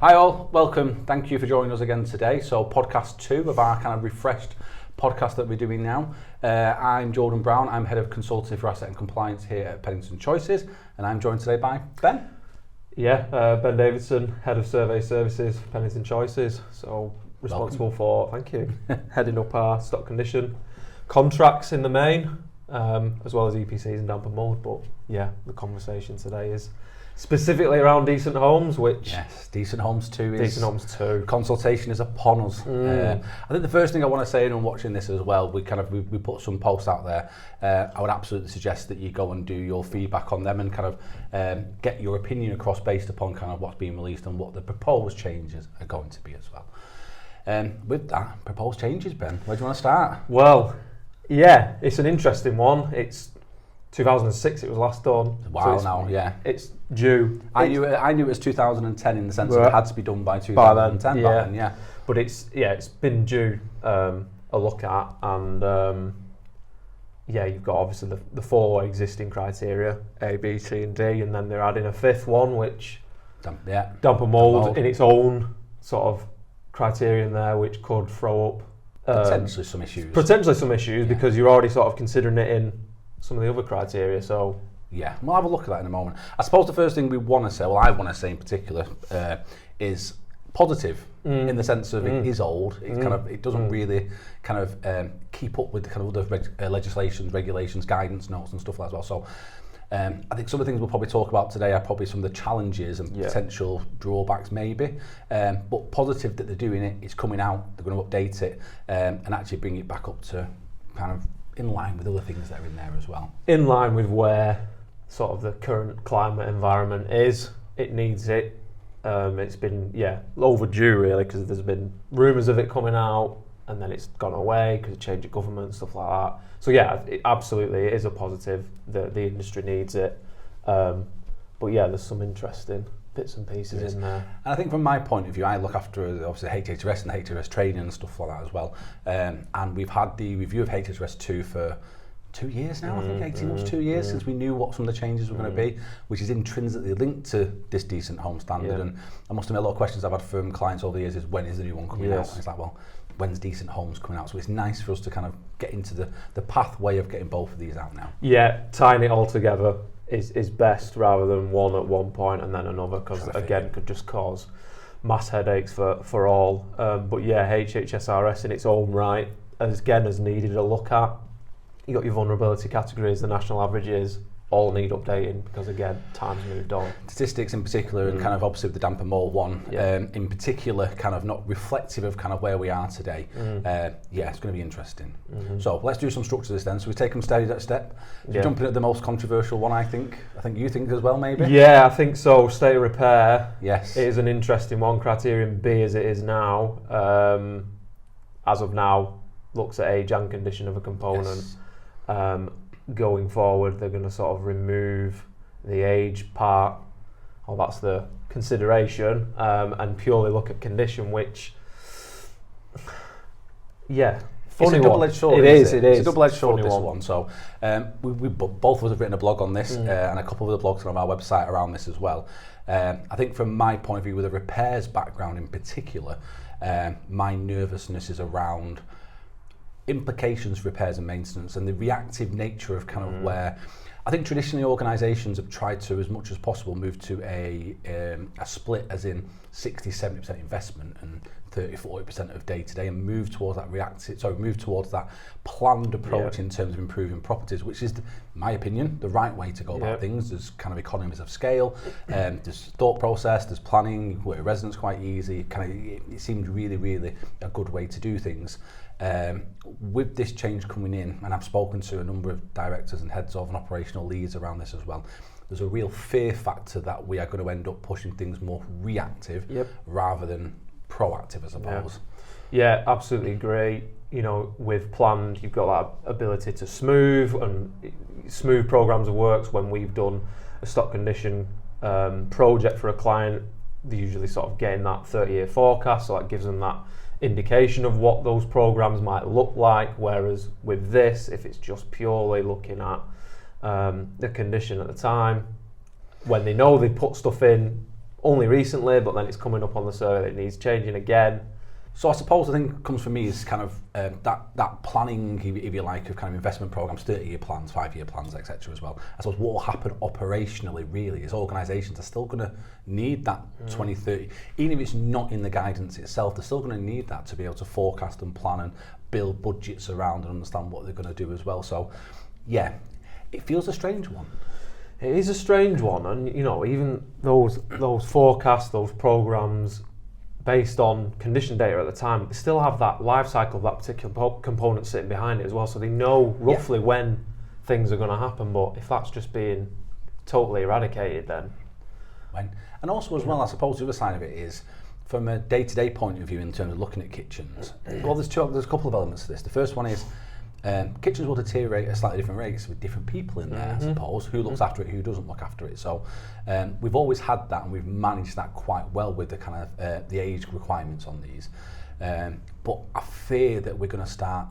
Hi all, welcome. Thank you for joining us again today. So podcast 2 of our kind of refreshed podcast that we're doing now. I'm Jordan Brown, I'm Head of Consultancy for Asset and Compliance here at Pennington Choices, and I'm joined today by Ben. Ben Davidson, Head of Survey Services for Pennington Choices. So responsible for, thank you, heading up our stock condition contracts in the main, as well as EPCs and damp and mould. But yeah, the conversation today is specifically around decent homes, which... Yes, Decent Homes 2 is... Decent Homes 2. Consultation is upon us. I think the first thing I want to say, and watching this as well, we put some posts out there. I would absolutely suggest that you go and do your feedback on them and kind of get your opinion across based upon kind of what's being released and what the proposed changes are going to be as well. With that, proposed changes, Ben, where do you want to start? Well, yeah, it's an interesting one. It's 2006 it was last done. Wow, so now, yeah. It's due. I knew it was 2010 in the sense that it had to be done by 2010 by then, yeah. But it's been due a look at, and you've got obviously the 4 existing criteria, A, B, C and D, and then they're adding a 5th one, which damp and mould in its own sort of criterion there, which could throw up potentially some issues. Because you're already sort of considering it in some of the other criteria, so... Yeah, we'll have a look at that in a moment. I suppose the first thing we want to say, well I want to say in particular, is positive in the sense of it is old. It's it doesn't really kind of keep up with the kind of other legislations, regulations, guidance notes and stuff like that as well. So I think some of the things we'll probably talk about today are probably some of the challenges and potential drawbacks maybe, but positive that they're doing it, it's coming out, they're going to update it and actually bring it back up to kind of in line with other things that are in there as well. In line with where sort of the current climate environment is, it needs it. It's been overdue really, because there's been rumours of it coming out and then it's gone away because of change of government, stuff like that. So yeah, it is a positive that the industry needs it. But yeah, there's some interesting bits and pieces in there. And I think from my point of view, I look after obviously HHRS and HHRS training and stuff like that as well. And we've had the review of HHRS 2 for 2 years now, I think 18 months, 2 years since we knew what some of the changes were going to be, which is intrinsically linked to this decent home standard. And I must admit, a lot of questions I've had from clients over the years is, when is the new one coming out? And it's like, well, when's decent homes coming out? So it's nice for us to kind of get into the pathway of getting both of these out now. Yeah, tying it all together is best rather than one at one point and then another, because again could just cause mass headaches for all. But yeah, HHSRS in its own right has needed a look at. You got your vulnerability categories, the national averages, all need updating because again, time's moved on. Statistics in particular, and kind of obviously the damp and mould one, in particular, kind of not reflective of kind of where we are today. It's going to be interesting. So let's do some structure to this then. So we take them step by step. Jumping at the most controversial one, I think you think as well, maybe? Yeah, I think so. State of repair. Yes. It is an interesting one. Criterion B as it is now, as of now, looks at age and condition of a component. Yes. Going forward, they're going to sort of remove the age part, that's the consideration, and purely look at condition, which, funny it's a double-edged sword. It is. It's a double-edged sword, this one. So we both of us have written a blog on this, and a couple of the blogs on our website around this as well. I think from my point of view, with a repairs background in particular, my nervousness is around implications for repairs and maintenance and the reactive nature of kind of where I think traditionally organisations have tried to, as much as possible, move to a split, as in 60-70% investment and 30-40% of day to day, and move towards that planned approach in terms of improving properties, which is, in my opinion, the right way to go about things. There's kind of economies of scale, there's thought process, there's planning, work with residents quite easy. It seemed really, really a good way to do things. With this change coming in, and I've spoken to a number of directors and heads of and operational leads around this as well, there's a real fear factor that we are going to end up pushing things more reactive rather than proactive, I suppose. Yeah, absolutely agree. You know, with planned, you've got that ability to smooth programs of works. When we've done a stock condition project for a client, they're usually sort of getting that 30-year forecast, so that gives them that indication of what those programs might look like, whereas with this, if it's just purely looking at the condition at the time, when they know they put stuff in only recently, but then it's coming up on the survey that it needs changing again. So I suppose the thing comes for me is kind of that planning, if you like, of kind of investment programs, 30-year plans, 5-year plans, etc. as well. I suppose what will happen operationally really is organisations are still going to need that 2030, even if it's not in the guidance itself, they're still going to need that to be able to forecast and plan and build budgets around and understand what they're going to do as well. So yeah, it feels a strange one. It is a strange one, and even those forecasts, those programs, based on condition data at the time, they still have that life cycle of that particular component sitting behind it as well, so they know roughly when things are going to happen. But if that's just being totally eradicated, then when. And also as well, I suppose the other side of it is, from a day-to-day point of view in terms of looking at kitchens, well, there's a couple of elements to this. The first one is kitchens will deteriorate at slightly different rates with different people in there, I suppose, who looks after it, who doesn't look after it. So we've always had that, and we've managed that quite well with the kind of the age requirements on these. But I fear that we're going to start,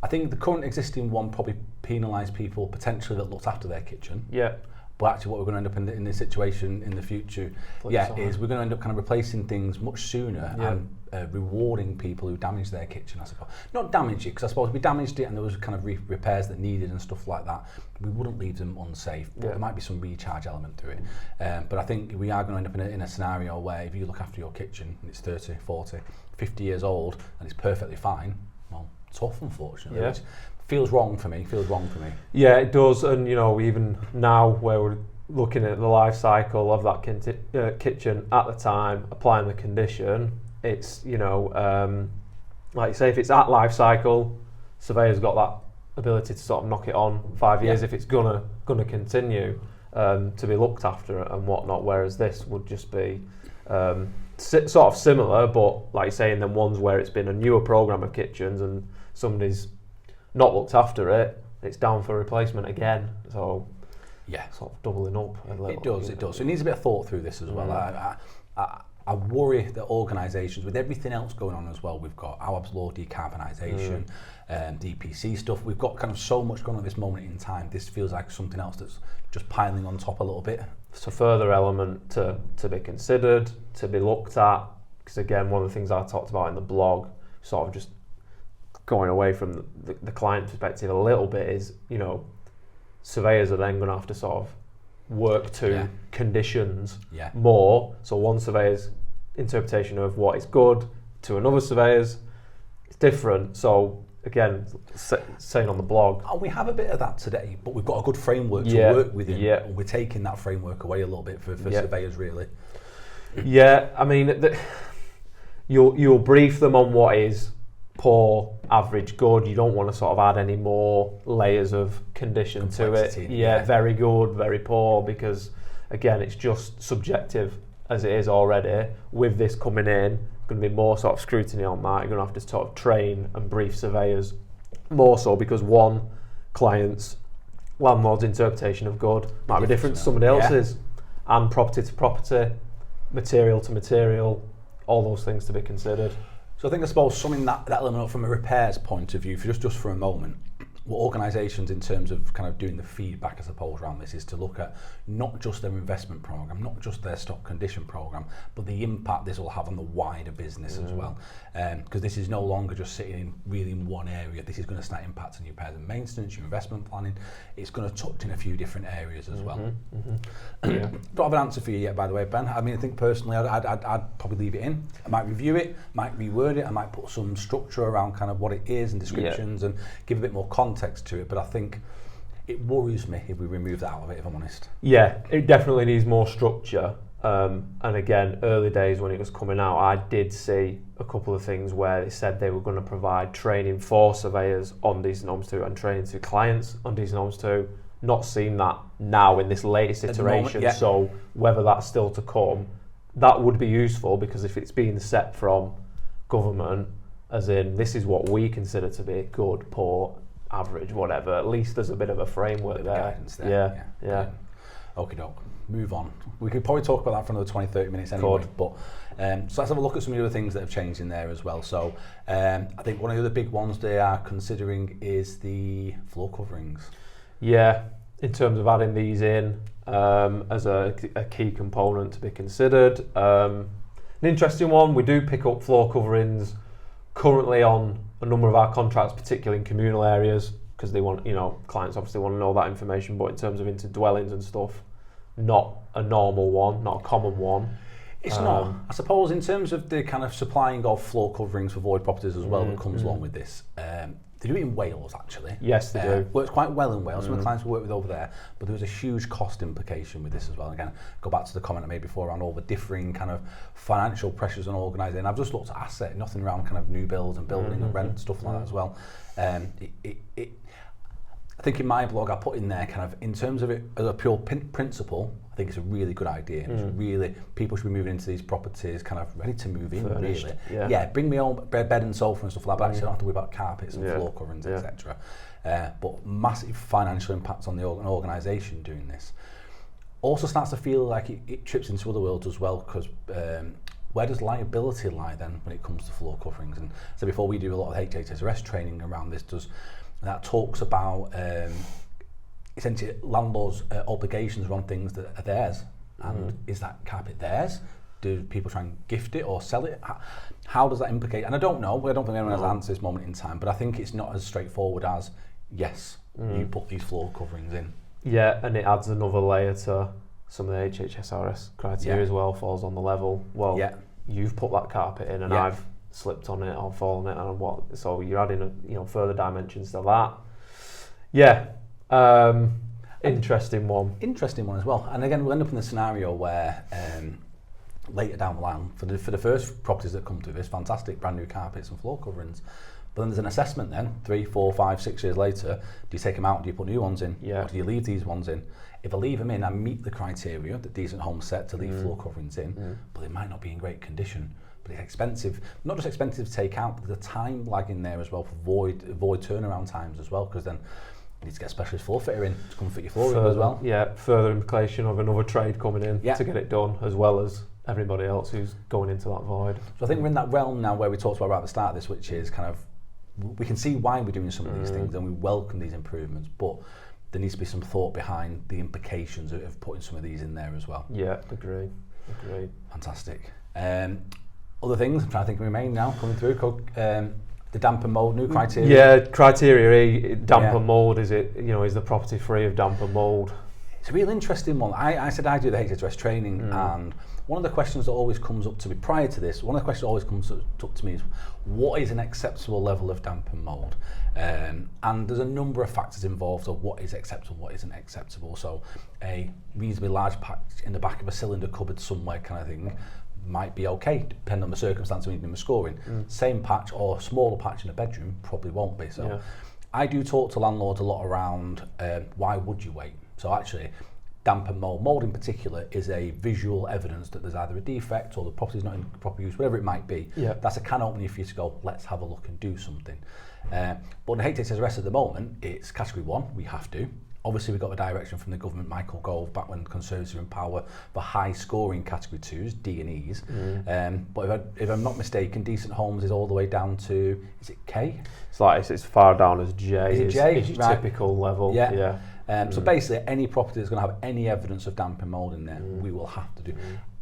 I think the current existing one probably penalise people potentially that looked after their kitchen. Yeah. But actually what we're going to end up in this situation in the future, is we're going to end up kind of replacing things much sooner and rewarding people who damage their kitchen, I suppose. Not damage it, because I suppose if we damaged it and there was kind of repairs that needed and stuff like that, we wouldn't leave them unsafe, but there might be some recharge element to it. But I think we are going to end up in a scenario where if you look after your kitchen and it's 30, 40, 50 years old and it's perfectly fine, well, tough, unfortunately. Yeah. Feels wrong for me. Yeah, it does, and even now where we're looking at the life cycle of that kitchen at the time, applying the condition, it's like you say, if it's at life cycle, surveyor's got that ability to sort of knock it on 5 years if it's gonna continue to be looked after and whatnot. Whereas this would just be sort of similar, but like you say, in them ones where it's been a newer program of kitchens and somebody's not looked after it, it's down for replacement again. So sort of doubling up a little. It does. So it needs a bit of thought through this as well. I worry that organisations, with everything else going on as well, we've got Awaab's Law, decarbonisation, DPC stuff, we've got kind of so much going on at this moment in time. This feels like something else that's just piling on top a little bit. It's a further element to be considered, to be looked at, because again, one of the things I talked about in the blog, sort of just going away from the client perspective a little bit, is surveyors are then going to have to sort of work to conditions more. So one surveyor's interpretation of what is good to another surveyor's is different. So again, saying on the blog, and we have a bit of that today, but we've got a good framework to work within, and we're taking that framework away a little bit for surveyors really. Yeah, I mean, you'll brief them on what is poor, average, good. You don't want to sort of add any more layers of condition to it. Very good, very poor, because again, it's just subjective as it is already. With this coming in, going to be more sort of scrutiny on that. You're going to have to sort of train and brief surveyors more so, because one client's landlord's interpretation of good might be different to somebody else's, and property to property, material to material, all those things to be considered. So I suppose summing that element up from a repairs point of view, just for a moment, what organisations in terms of kind of doing the feedback, I suppose, around this is to look at not just their investment programme, not just their stock condition programme, but the impact this will have on the wider business as well. Because this is no longer just sitting in one area. This is going to start impacting your repairs and maintenance, your investment planning. It's going to touch in a few different areas as well. Don't have an answer for you yet, by the way, Ben. I mean, I think personally I'd probably leave it in. I might review it, might reword it, I might put some structure around kind of what it is and descriptions and give a bit more context to it, but I think it worries me if we remove that out of it, if I'm honest. Yeah, it definitely needs more structure. And again, early days when it was coming out, I did see a couple of things where they said they were going to provide training for surveyors on decent homes too, and training to clients on decent homes too. Not seen that now in this latest iteration, so whether that's still to come, that would be useful, because if it's being set from government, as in this is what we consider to be good, poor, average, whatever, at least there's a bit of a framework there. Guidance there. Yeah. Okie doke. Move on. We could probably talk about that for another 20-30 minutes anyway. But so let's have a look at some of the other things that have changed in there as well. So I think one of the other big ones they are considering is the floor coverings. Yeah. in terms of adding these in as a key component to be considered. An interesting one, we do pick up floor coverings currently on a number of our contracts, particularly in communal areas, because they want, clients obviously want to know that information, but in terms of into dwellings and stuff, not a normal one, not a common one. It's not. I suppose in terms of the kind of supplying of floor coverings for void properties as well that comes along with this, they do it in Wales actually. Yes, they do. Works quite well in Wales. Some of the clients we work with over there, but there was a huge cost implication with this as well. Again, go back to the comment I made before around all the differing kind of financial pressures on organising. I've just looked at asset, nothing around kind of new builds and building and rent, stuff like that as well. I think in my blog I put in there kind of in terms of it as a pure principle, I think it's a really good idea. And it's really, people should be moving into these properties kind of ready to move in. Furnished, really. Yeah, bring me own bed and sofa and stuff like that, but actually I don't have to worry about carpets and floor coverings, etc. But massive financial impacts on the organisation doing this. Also starts to feel like it trips into other worlds as well, because where does liability lie then when it comes to floor coverings? And so before, we do a lot of HHSRS training around this, that talks about essentially landlords' obligations on things that are theirs. And is that carpet theirs? Do people try and gift it or sell it? How does that implicate? And I don't know. I don't think anyone has answered this moment in time, but I think it's not as straightforward as, yes, you put these floor coverings in. Yeah, and it adds another layer to some of the HHSRS criteria as well, falls on the level. Well, you've put that carpet in and I've slipped on it or fallen it, and what? So you're adding further dimensions to that. Interesting one. Interesting one as well. And again, we'll end up in the scenario where later down the line, for the first properties that come through this, fantastic brand new carpets and floor coverings. But then there's an assessment then, 3, 4, 5, 6 years later, do you take them out, do you put new ones in, or do you leave these ones in? If I leave them in, I meet the criteria that decent homes set to leave floor coverings in, but they might not be in great condition. But it's expensive, not just expensive to take out, but there's a time lag in there as well for void turnaround times as well, because then you need to get a specialist floor fitter in to come fit your flooring as well. Yeah, further implication of another trade coming in to get it done, as well as everybody else who's going into that void. So I think we're in that realm now where we talked about right at the start of this, which is kind of, we can see why we're doing some of these things and we welcome these improvements, but there needs to be some thought behind the implications of putting some of these in there as well. Yeah, agree. Fantastic. Other things I'm trying to think of remain now coming through. The damp and mould, new criteria. Yeah, criteria E, damp and mould. Is it, is the property free of damp and mould? It's a real interesting one. I said I do the HHS training, and one of the questions that always comes up to me prior to this, one of the questions that always comes up to me is, what is an acceptable level of damp and mould? And there's a number of factors involved of what is acceptable, what isn't acceptable. So a reasonably large patch in the back of a cylinder cupboard somewhere kind of thing might be okay, depending on the circumstance of even scoring. Same patch or smaller patch in a bedroom probably won't be. So I do talk to landlords a lot around why would you wait? So actually, damp and mould in particular is a visual evidence that there's either a defect or the property's not in proper use, whatever it might be. That's a can opener for you to go, let's have a look and do something. But in the HHSRS at the moment, it's category 1, we have to. Obviously, we got the direction from the government, Michael Gove, back when Conservatives were in power, for high scoring category 2s, D and E's. But if I'm not mistaken, decent homes is all the way down to, is it K? It's far down as J. Is it J? Is your typical level. So basically, any property that's going to have any evidence of damp and mould in there, we will have to do.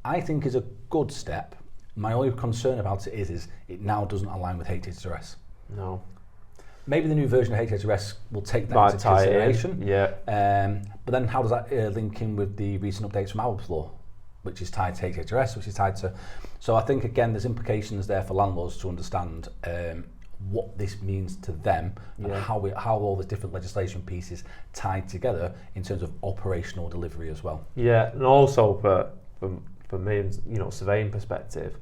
I think is a good step. My only concern about it is it now doesn't align with HHSRS. No. Maybe the new version of HHSRS will take that into consideration. But then how does that link in with the recent updates from Arab's Law, which is tied to HHSRS, which is tied to... So I think, again, there's implications there for landlords to understand what this means to them and how all the different legislation pieces tied together in terms of operational delivery as well. Yeah, and also for me, surveying perspective,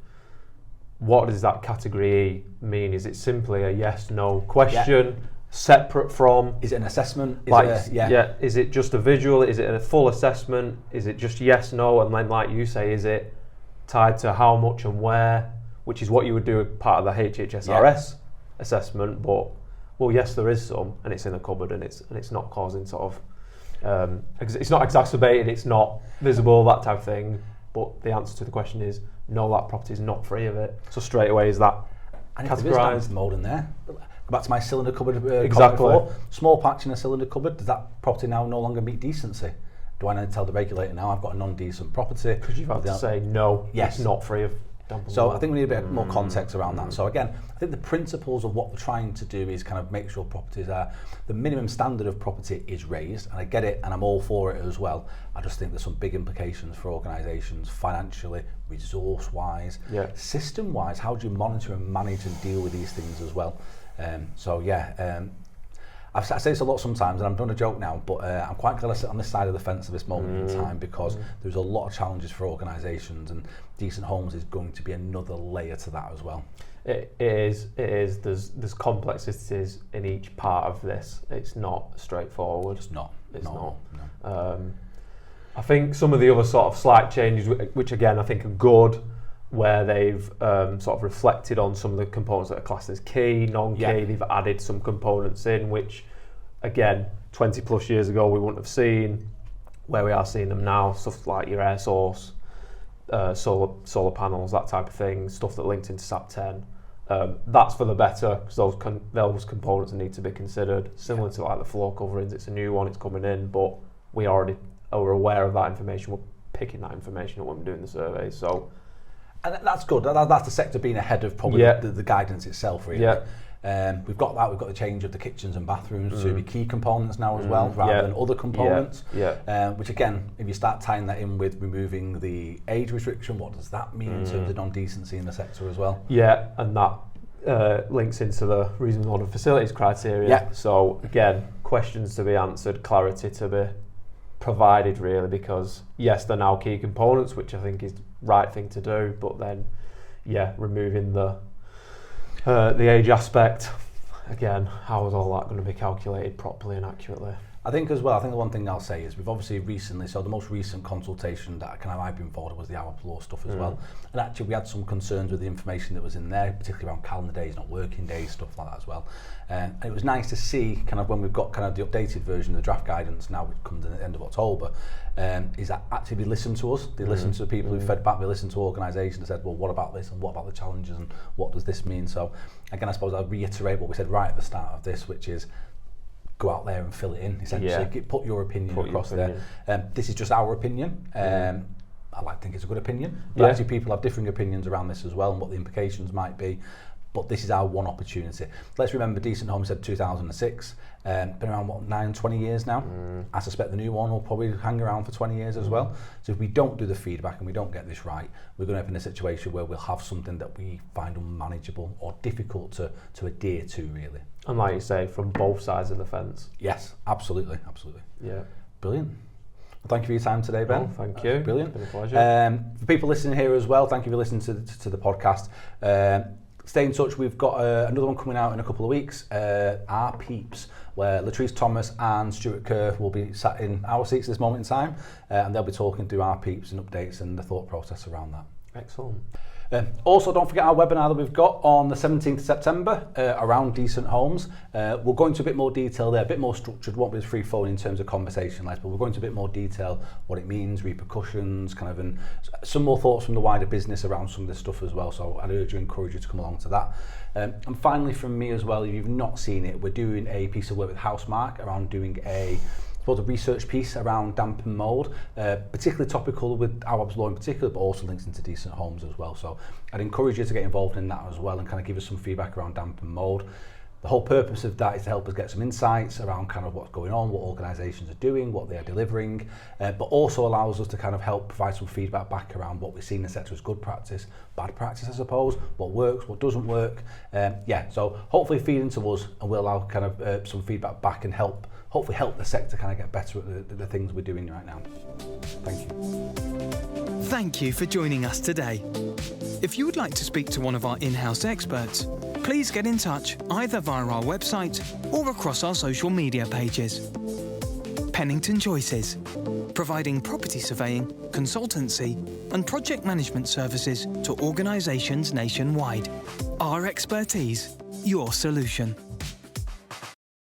what does that category E mean? Is it simply a yes/no question, separate from? Is it an assessment? Is it just a visual? Is it a full assessment? Is it just yes/no? And then, like you say, is it tied to how much and where? Which is what you would do as part of the HHSRS assessment. But yes, there is some, and it's in a cupboard, and it's not causing sort of, it's not exacerbated, it's not visible, that type of thing. But the answer to the question is, no, that property is not free of it. So straight away, is that categorised? And if there is mould in there, Go back to my cylinder cupboard Exactly. before. Small patch in a cylinder cupboard, does that property now no longer meet decency? Do I need to tell the regulator now I've got a non-decent property? Because you've had to say no, yes, it's not free of damp and so mould. I think we need a bit more context around that. So again, I think the principles of what we're trying to do is kind of make sure properties are, the minimum standard of property is raised, and I get it and I'm all for it as well. I just think there's some big implications for organisations financially, resource-wise, system-wise. How do you monitor and manage and deal with these things as well? I say this a lot sometimes, and I'm doing a joke now, but I'm quite glad I sit on this side of the fence at this moment in time, because there's a lot of challenges for organisations, and decent homes is going to be another layer to that as well. It is. There's complexities in each part of this. It's not straightforward. It's not. No. No. I think some of the other sort of slight changes, which again I think are good, where they've sort of reflected on some of the components that are classed as key, non-key. They've added some components in which, again, 20 plus years ago we wouldn't have seen, where we are seeing them now. Stuff like your air source, solar panels, that type of thing, stuff that linked into SAP 10. That's for the better, because those components need to be considered. Similar to like the floor coverings, it's a new one, it's coming in, but we already are aware of that information. We're picking that information up when we're doing the surveys. So. And that's good. That's the sector being ahead of probably the guidance itself, really. We've got that. We've got the change of the kitchens and bathrooms to be key components now as well, rather than other components. Which again, if you start tying that in with removing the age restriction, what does that mean in terms of non-decency in the sector as well? Yeah, and that links into the reasonable order facilities criteria. So again, questions to be answered, clarity to be provided, really, because yes, they're now key components, which I think is the right thing to do, but then removing the age aspect, again, how is all that going to be calculated properly and accurately? I think as well, I think the one thing I'll say is we've obviously recently, so the most recent consultation that I've been involved with was the hour law stuff as well. And actually we had some concerns with the information that was in there, particularly around calendar days, not working days, stuff like that as well. And it was nice to see kind of when we've got kind of the updated version of the draft guidance now, which comes in at the end of October, is that actually they listened to us, they listened to the people who fed back, they listened to organisations and said, well, what about this and what about the challenges and what does this mean? So again, I suppose I'll reiterate what we said right at the start of this, which is go out there and fill it in, essentially. Put your opinion across there. This is just our opinion. I like to think it's a good opinion, but actually people have differing opinions around this as well and what the implications might be. But this is our one opportunity. Let's remember Decent Homes said 2006, been around 20 years now. I suspect the new one will probably hang around for 20 years as well. So if we don't do the feedback and we don't get this right, we're going to end up in a situation where we'll have something that we find unmanageable or difficult to adhere to, really. And like you say, from both sides of the fence. Yes, absolutely. Yeah. Brilliant. Well, thank you for your time today, Ben. Thank you. Brilliant. It's been a pleasure. For people listening here as well, thank you for listening to the podcast. Stay in touch. We've got another one coming out in a couple of weeks, Our Peeps, where Latrice Thomas and Stuart Kerr will be sat in our seats at this moment in time, and they'll be talking through Our Peeps and updates and the thought process around that. Excellent. Also, don't forget our webinar that we've got on the 17th of September around decent homes. We'll go into a bit more detail there, a bit more structured, won't be as free flowing in terms of conversation, but we'll go into a bit more detail, what it means, repercussions, kind of, and some more thoughts from the wider business around some of this stuff as well. So I'd encourage you to come along to that. And finally from me as well, if you've not seen it, we're doing a piece of work with Housemark around doing a research piece around damp and mould, particularly topical with Awab's law in particular, but also links into decent homes as well. So I'd encourage you to get involved in that as well and kind of give us some feedback around damp and mould. The whole purpose of that is to help us get some insights around kind of what's going on, what organisations are doing, what they are delivering, but also allows us to kind of help provide some feedback back around what we see in the sector as good practice, bad practice, I suppose, what works, what doesn't work. So hopefully feed into us and we'll allow kind of some feedback back and hopefully help the sector kind of get better at the things we're doing right now. Thank you. Thank you for joining us today. If you would like to speak to one of our in-house experts, please get in touch either via our website or across our social media pages. Pennington Choices, providing property surveying, consultancy and project management services to organisations nationwide. Our expertise, your solution.